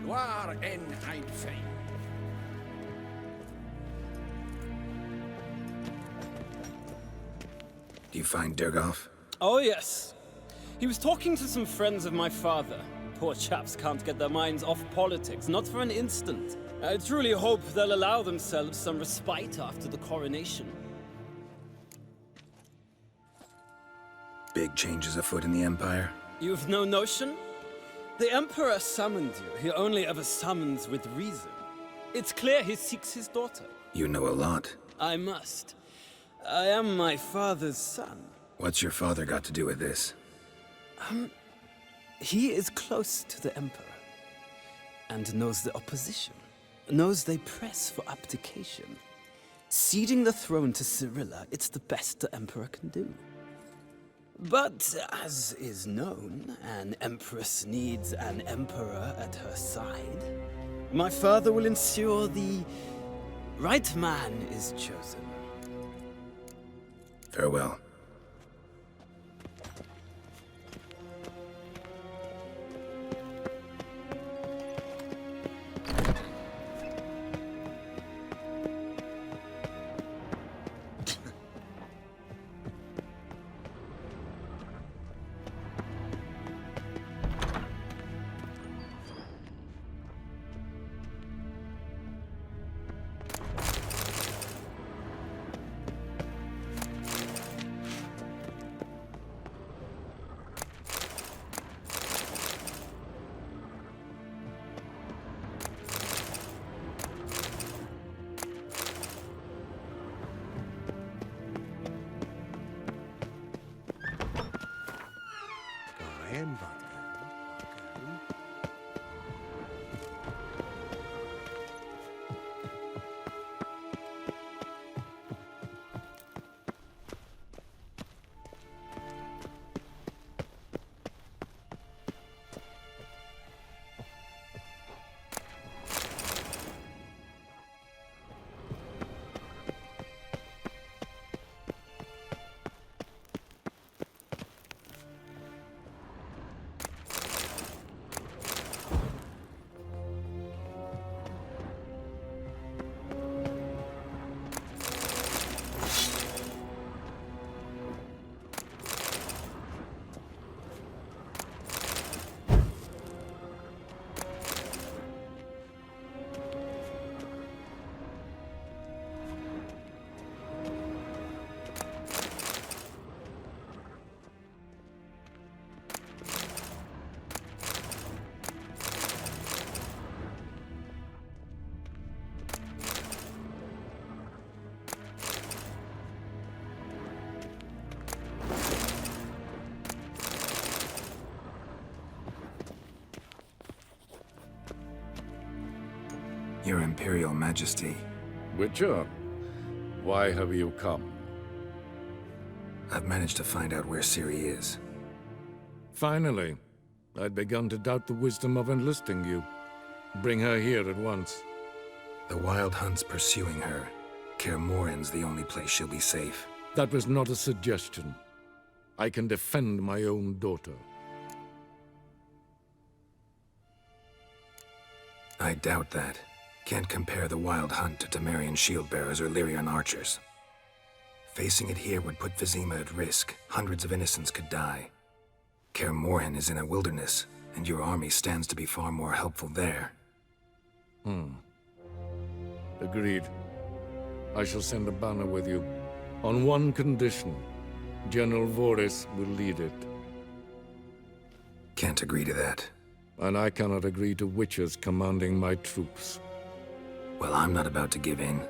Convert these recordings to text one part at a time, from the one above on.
Waar en Einfein. Do you find Durgoff? Oh, yes. He was talking to some friends of my father. Poor chaps can't get their minds off politics, not for an instant. I truly hope they'll allow themselves some respite after the coronation. Big changes afoot in the Empire? You've no notion? The Emperor summoned you. He only ever summons with reason. It's clear he seeks his daughter. You know a lot. I must. I am my father's son. What's your father got to do with this? He is close to the Emperor, and knows the opposition, knows they press for abdication. Ceding the throne to Cyrilla, it's the best the Emperor can do. But, as is known, an Empress needs an Emperor at her side. My father will ensure the right man is chosen. Farewell. Your Imperial Majesty, Witcher, why have you come? I've managed to find out where Ciri is. Finally. I'd begun to doubt the wisdom of enlisting you. Bring her here at once. The Wild Hunt's pursuing her. Kaer Morhen's the only place she'll be safe. That was not a suggestion. I can defend my own daughter. I doubt that. Can't compare the Wild Hunt to Temerian shield-bearers or Lyrian archers. Facing it here would put Vizima at risk. Hundreds of innocents could die. Kaer Morhen is in a wilderness, and your army stands to be far more helpful there. Agreed. I shall send a banner with you. On one condition. General Voris will lead it. Can't agree to that. And I cannot agree to witches commanding my troops. Well, I'm not about to give in.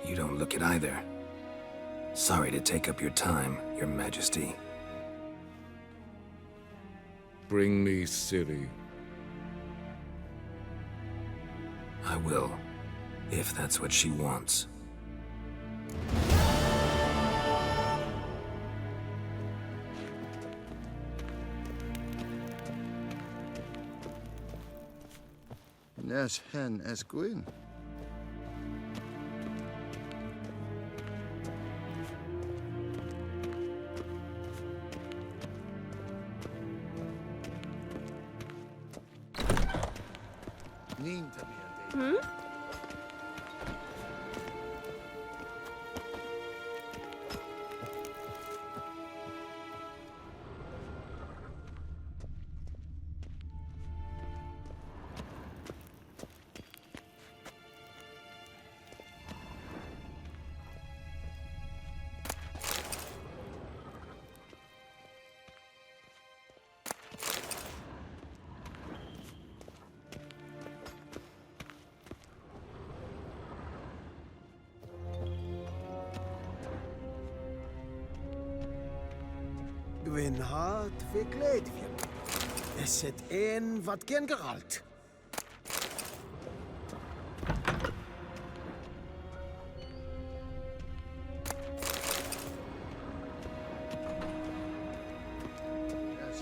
You don't look it either. Sorry to take up your time, Your Majesty. Bring me Ciri. I will, if that's what she wants. Nes hen es gwyn. Neen to me, Gwyn hart fi gledfjen. Es het een wat geen geralt. Yes, hen as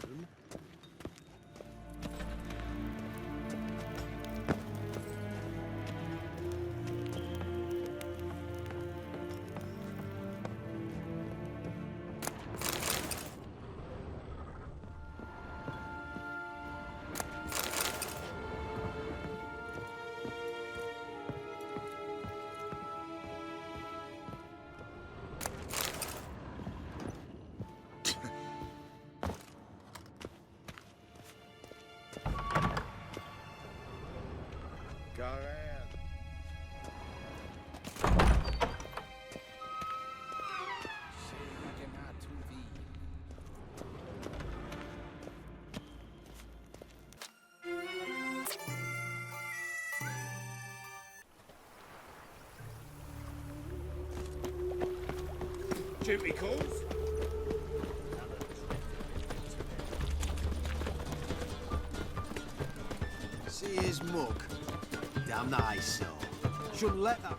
Gwyn. Garan. Segen at vi. Duty calls? See his mug. Damn nice, so. Shouldn't let that.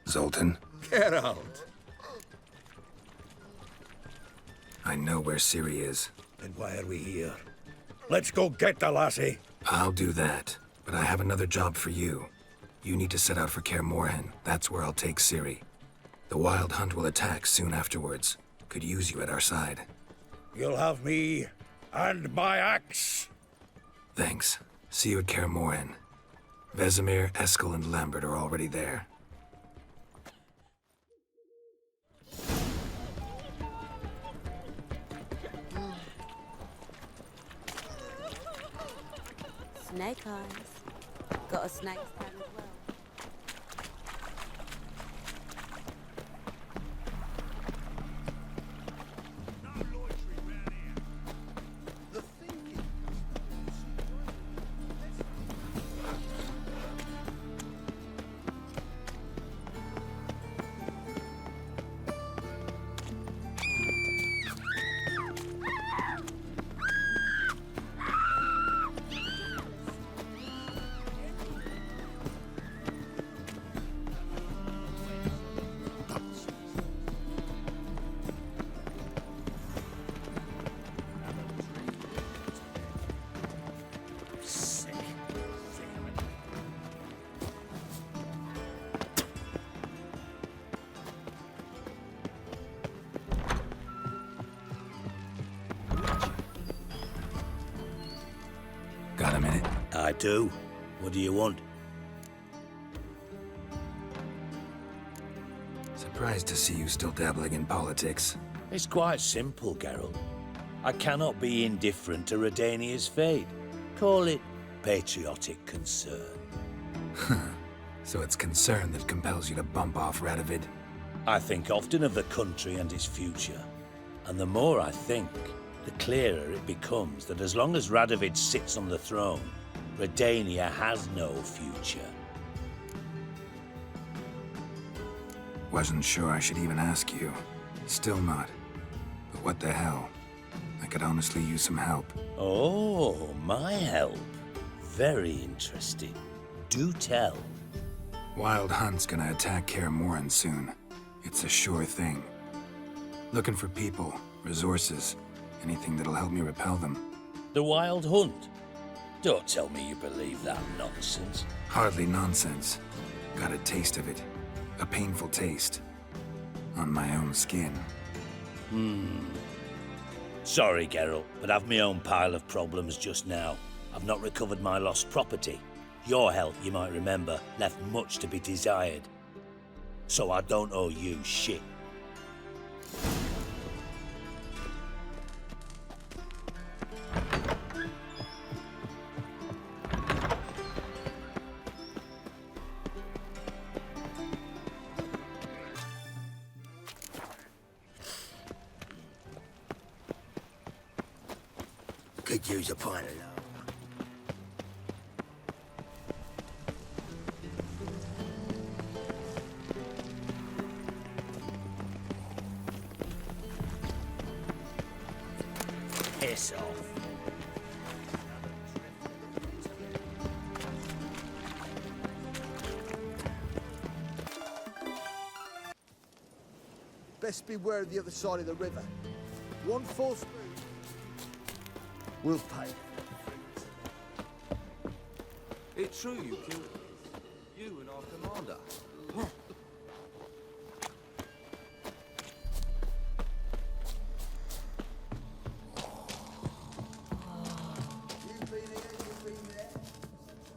Zoltan, Get out. I know where Ciri is. Then why are we here? Let's go get the lassie. I'll do that, but I have another job for you. You need to set out for Kaer Morhen. That's where I'll take Ciri. The Wild Hunt will attack soon afterwards. Could use you at our side. You'll have me and my axe. Thanks. See you at Kaer Morhen. Vesemir, Eskel, and Lambert are already there. Snake eyes. Got a snake's tongue as well. Got a minute? I do. What do you want? Surprised to see you still dabbling in politics. It's quite simple, Geralt. I cannot be indifferent to Redania's fate. Call it patriotic concern. So it's concern that compels you to bump off Radovid? I think often of the country and its future. And the more I think, the clearer it becomes that as long as Radovid sits on the throne, Redania has no future. Wasn't sure I should even ask you. Still not. But what the hell? I could honestly use some help. Oh, my help. Very interesting. Do tell. Wild Hunt's gonna attack Kaer Morhen soon. It's a sure thing. Looking for people, resources, anything that'll help me repel them. The Wild Hunt? Don't tell me you believe that nonsense. Hardly nonsense. Got a taste of it. A painful taste. On my own skin. Sorry, Geralt, but I've my own pile of problems just now. I've not recovered my lost property. Your help, you might remember, left much to be desired. So I don't owe you shit. Could use a pint of love. Piss off. Best beware of the other side of the river. One false move will pay. It's true you killed you and our commander.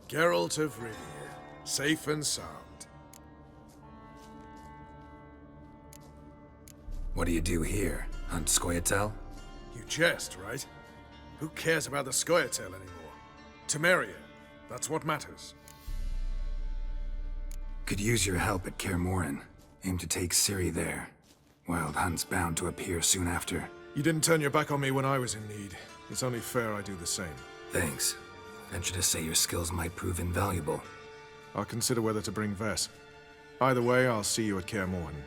Geralt of Rivia, safe and sound. What do you do here? Hunt Scoia'tael? You jest, right? Who cares about the Scoia'tael anymore? Temeria, that's what matters. Could use your help at Kaer Morhen. Aim to take Ciri there. Wild Hunt's bound to appear soon after. You didn't turn your back on me when I was in need. It's only fair I do the same. Thanks. Venture to say your skills might prove invaluable. I'll consider whether to bring Vess. Either way, I'll see you at Kaer Morhen.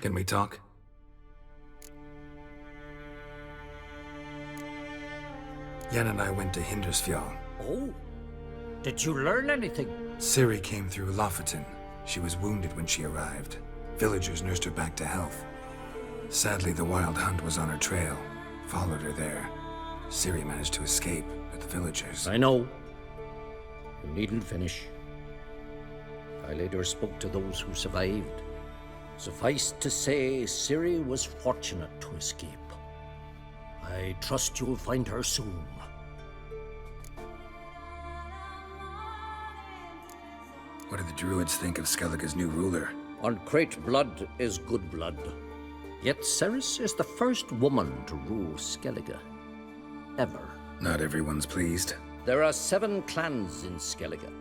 Can we talk? Yen and I went to Hindersfjall. Oh, did you learn anything? Ciri came through Lofoten. She was wounded when she arrived. Villagers nursed her back to health. Sadly, the Wild Hunt was on her trail. Followed her there. Ciri managed to escape, but the villagers... I know. You needn't finish. I later spoke to those who survived. Suffice to say, Ciri was fortunate to escape. I trust you'll find her soon. What do the Druids think of Skellige's new ruler? Uncrate blood is good blood. Yet Ceres is the first woman to rule Skellige. Ever. Not everyone's pleased. There are 7 clans in Skellige.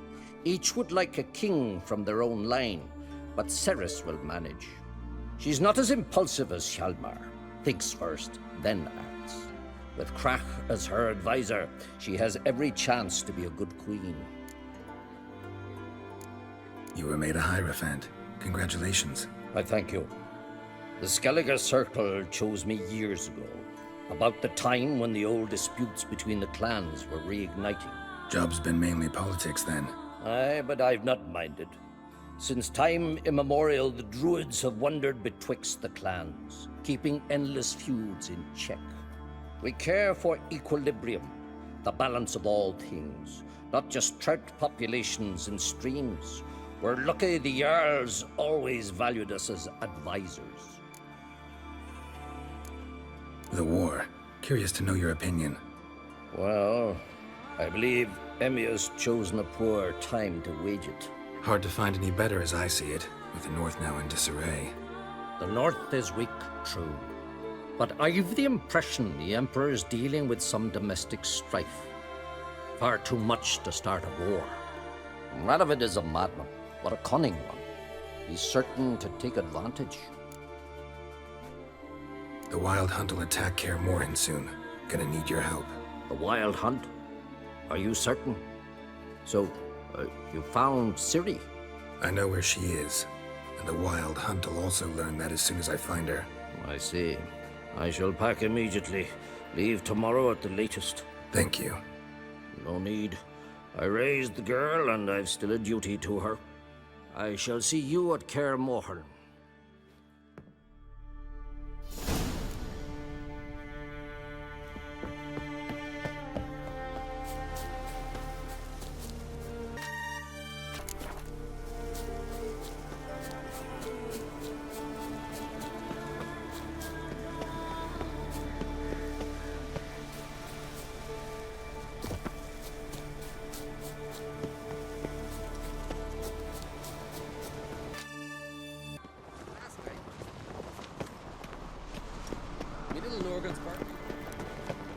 Each would like a king from their own line, but Ceres will manage. She's not as impulsive as Hjalmar. Thinks first, then acts. With Krach as her advisor, she has every chance to be a good queen. You were made a Hierophant. Congratulations. I thank you. The Skellige Circle chose me years ago, about the time when the old disputes between the clans were reigniting. Job's been mainly politics then. Aye, but I've not minded. Since time immemorial, the Druids have wandered betwixt the clans, keeping endless feuds in check. We care for equilibrium, the balance of all things, not just trout populations and streams. We're lucky the Jarls always valued us as advisors. The war. Curious to know your opinion. Well, I believe Emmir's chosen a poor time to wage it. Hard to find any better as I see it, with the North now in disarray. The North is weak, true. But I've the impression the Emperor is dealing with some domestic strife. Far too much to start a war. Radovid is a madman, but a cunning one. He's certain to take advantage. The Wild Hunt will attack Kaer Morhen soon. Gonna need your help. The Wild Hunt? Are you certain? So, you found Ciri? I know where she is. And the Wild Hunt will also learn that as soon as I find her. I see. I shall pack immediately. Leave tomorrow at the latest. Thank you. No need. I raised the girl, and I've still a duty to her. I shall see you at Kaer Morhen.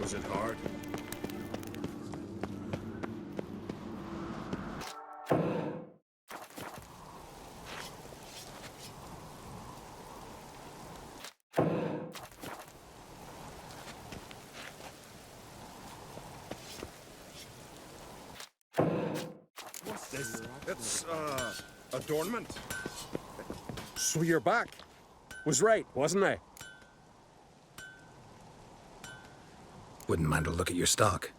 Was it hard? What's this? It's, adornment. So you're back. Was right, wasn't I? Wouldn't mind a look at your stock.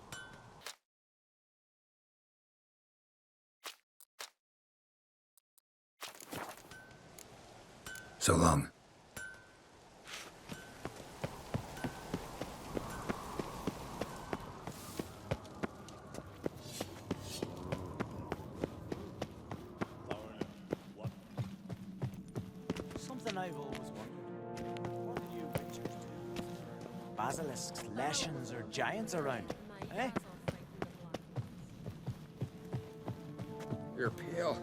So long. Something I've always wondered. What do you witchers do? Basilisks, leshens, or giants around? Eh? You're pale.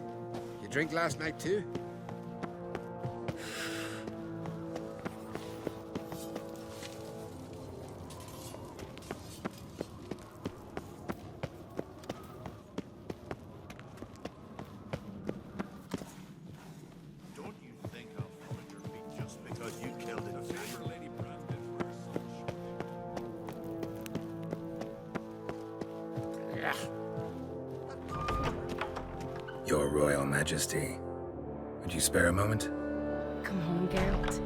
You drink last night too? Don't you think I'll follow your feet just because you killed it? Your Royal Majesty. Would you spare a moment? Come home, Geralt.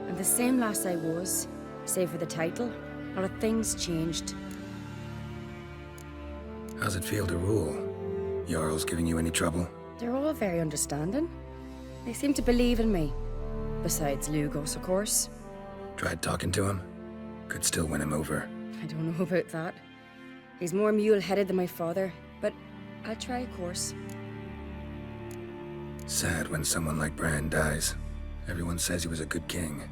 I'm the same lass I was, save for the title. A lot of things changed. How's it feel to rule? Jarl's giving you any trouble? They're all very understanding. They seem to believe in me. Besides Lugos, of course. Tried talking to him? Could still win him over. I don't know about that. He's more mule-headed than my father, but I'll try, of course. Sad when someone like Bran dies. Everyone says he was a good king.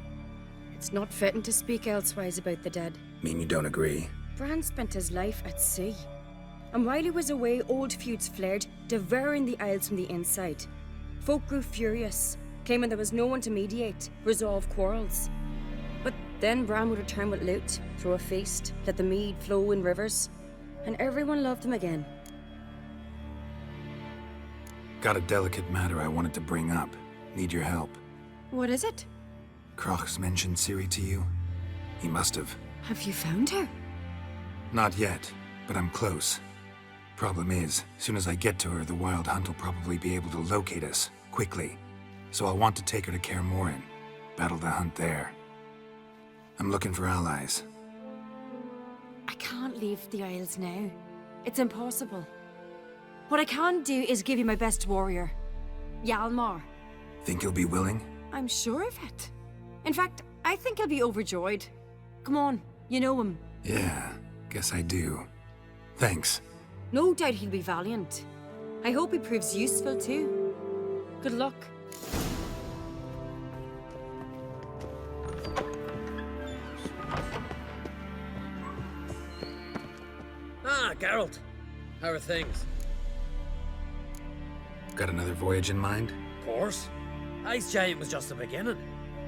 It's not fitting to speak elsewise about the dead. Mean you don't agree? Bran spent his life at sea. And while he was away, old feuds flared, devouring the Isles from the inside. Folk grew furious, claiming there was no one to mediate, resolve quarrels. But then Bran would return with loot, throw a feast, let the mead flow in rivers, and everyone loved him again. Got a delicate matter I wanted to bring up. Need your help. What is it? Kroch's mentioned Ciri to you? He must have. Have you found her? Not yet, but I'm close. Problem is, soon as I get to her, the Wild Hunt will probably be able to locate us, quickly. So I'll want to take her to Kaer Morhen, battle the hunt there. I'm looking for allies. I can't leave the Isles now. It's impossible. What I can do is give you my best warrior, Hjalmar. Think you'll be willing? I'm sure of it. In fact, I think he'll be overjoyed. Come on, you know him. Yeah, guess I do. Thanks. No doubt he'll be valiant. I hope he proves useful too. Good luck. Ah, Geralt. How are things? Got another voyage in mind? Of course. Ice Giant was just the beginning.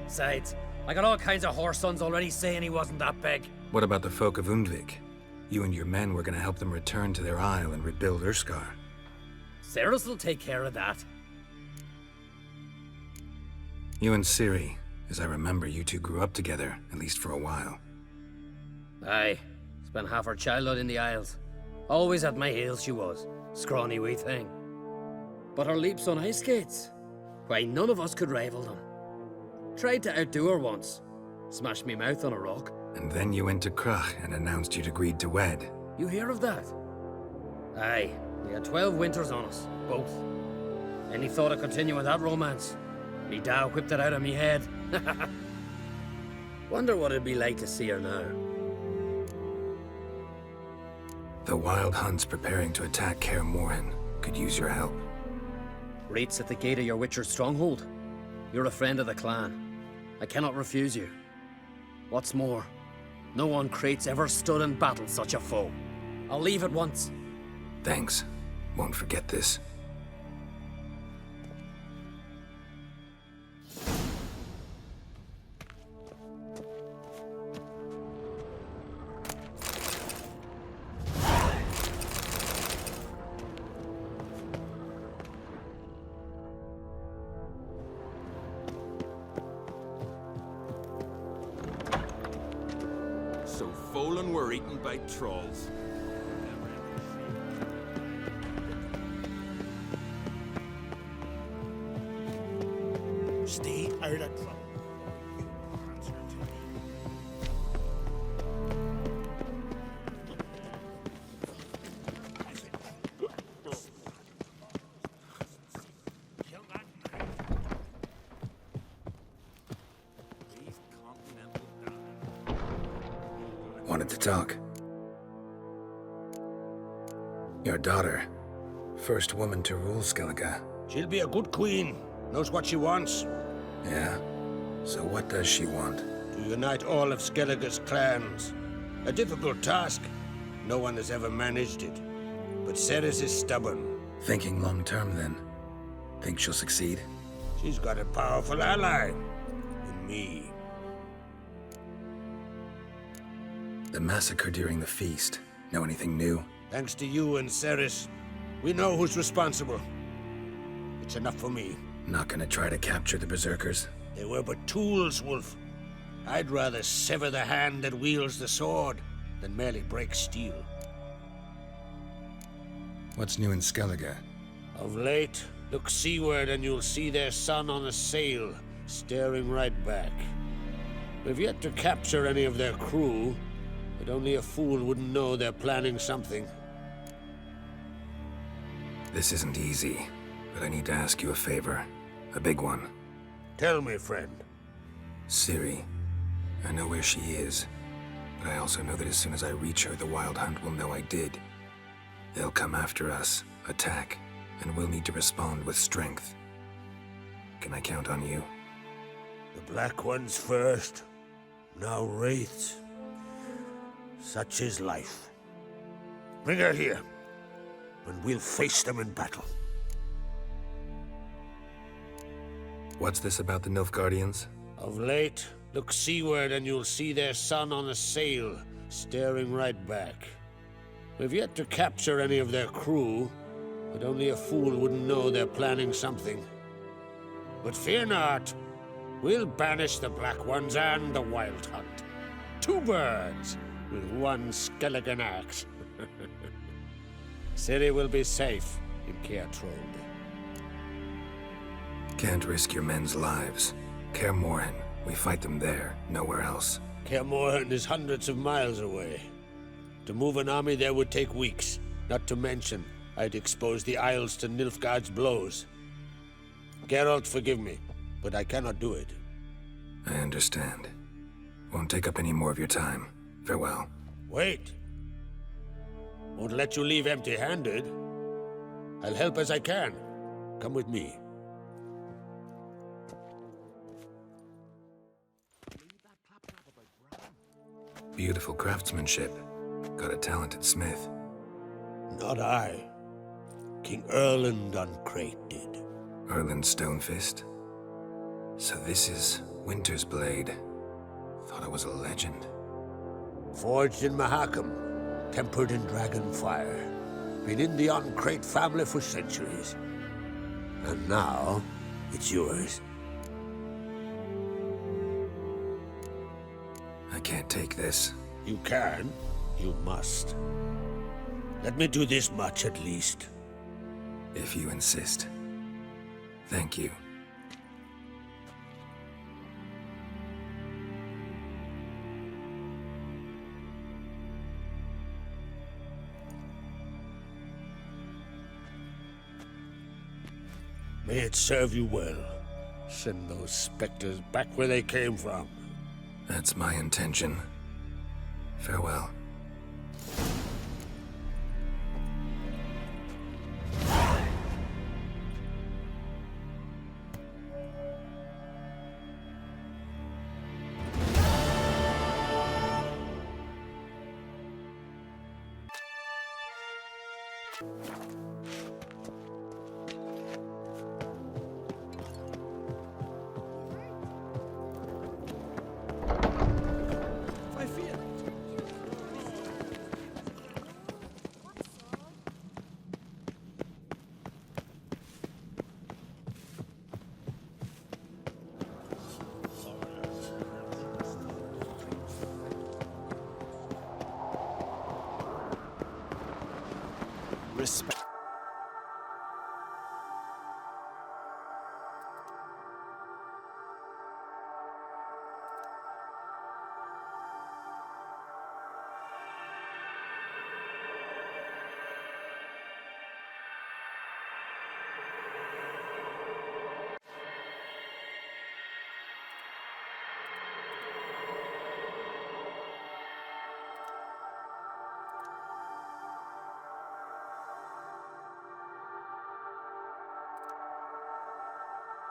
Besides, I got all kinds of horse sons already saying he wasn't that big. What about the folk of Undvik? You and your men were gonna help them return to their isle and rebuild Urskar. Ceres will take care of that. You and Ciri, as I remember, you two grew up together, at least for a while. Aye. Spent half her childhood in the Isles. Always at my heels she was. Scrawny wee thing. But her leaps on ice skates, why, none of us could rival them. Tried to outdo her once. Smashed me mouth on a rock. And then you went to Krach and announced you'd agreed to wed. You hear of that? Aye. We had 12 winters on us, both. Any thought of continuing that romance? Me dad whipped it out of me head. Wonder what it'd be like to see her now. The Wild Hunt's preparing to attack Kaer Morhen. Could use your help. Rates at the gate of your Witcher's stronghold. You're a friend of the clan. I cannot refuse you. What's more, no one Krait's ever stood and battled such a foe. I'll leave at once. Thanks. Won't forget this. So Velen were eaten by trolls. Stay out of trouble. Wanted to talk. Your daughter. First woman to rule Skellige. She'll be a good queen. Knows what she wants. Yeah? So what does she want? To unite all of Skellige's clans. A difficult task. No one has ever managed it. But Ceres is stubborn. Thinking long term, then. Think she'll succeed? She's got a powerful ally. In me. The massacre during the feast. Know anything new? Thanks to you and Ceres, we know who's responsible. It's enough for me. Not gonna try to capture the Berserkers? They were but tools, Wolf. I'd rather sever the hand that wields the sword than merely break steel. What's new in Skellige? Of late, look seaward and you'll see their sun on a sail, staring right back. We've yet to capture any of their crew, but only a fool wouldn't know they're planning something. This isn't easy, but I need to ask you a favor. A big one. Tell me, friend. Ciri. I know where she is, but I also know that as soon as I reach her, the Wild Hunt will know I did. They'll come after us, attack, and we'll need to respond with strength. Can I count on you? The Black Ones first, now Wraiths. Such is life. Bring her here, and we'll face them in battle. What's this about the Nilfgaardians? Of late, look seaward and you'll see their sun on a sail, staring right back. We've yet to capture any of their crew, but only a fool wouldn't know they're planning something. But fear not, we'll banish the Black Ones and the Wild Hunt. Two birds with one Skellige axe. Ciri will be safe in Kaer Trolde. Can't risk your men's lives. Kaer Morhen, we fight them there, nowhere else. Kaer Morhen is hundreds of miles away. To move an army there would take weeks. Not to mention, I'd expose the Isles to Nilfgaard's blows. Geralt, forgive me, but I cannot do it. I understand. Won't take up any more of your time. Farewell. Wait. Won't let you leave empty-handed. I'll help as I can. Come with me. Beautiful craftsmanship. Got a talented smith. Not I. King Erland on Crate did. Erland Stonefist? So this is Winter's blade. Thought it was a legend. Forged in Mahakam, tempered in dragon fire. Been in the Uncrate family for centuries. And now, it's yours. I can't take this. You can. You must. Let me do this much at least. If you insist. Thank you. May it serve you well. Send those specters back where they came from. That's my intention. Farewell.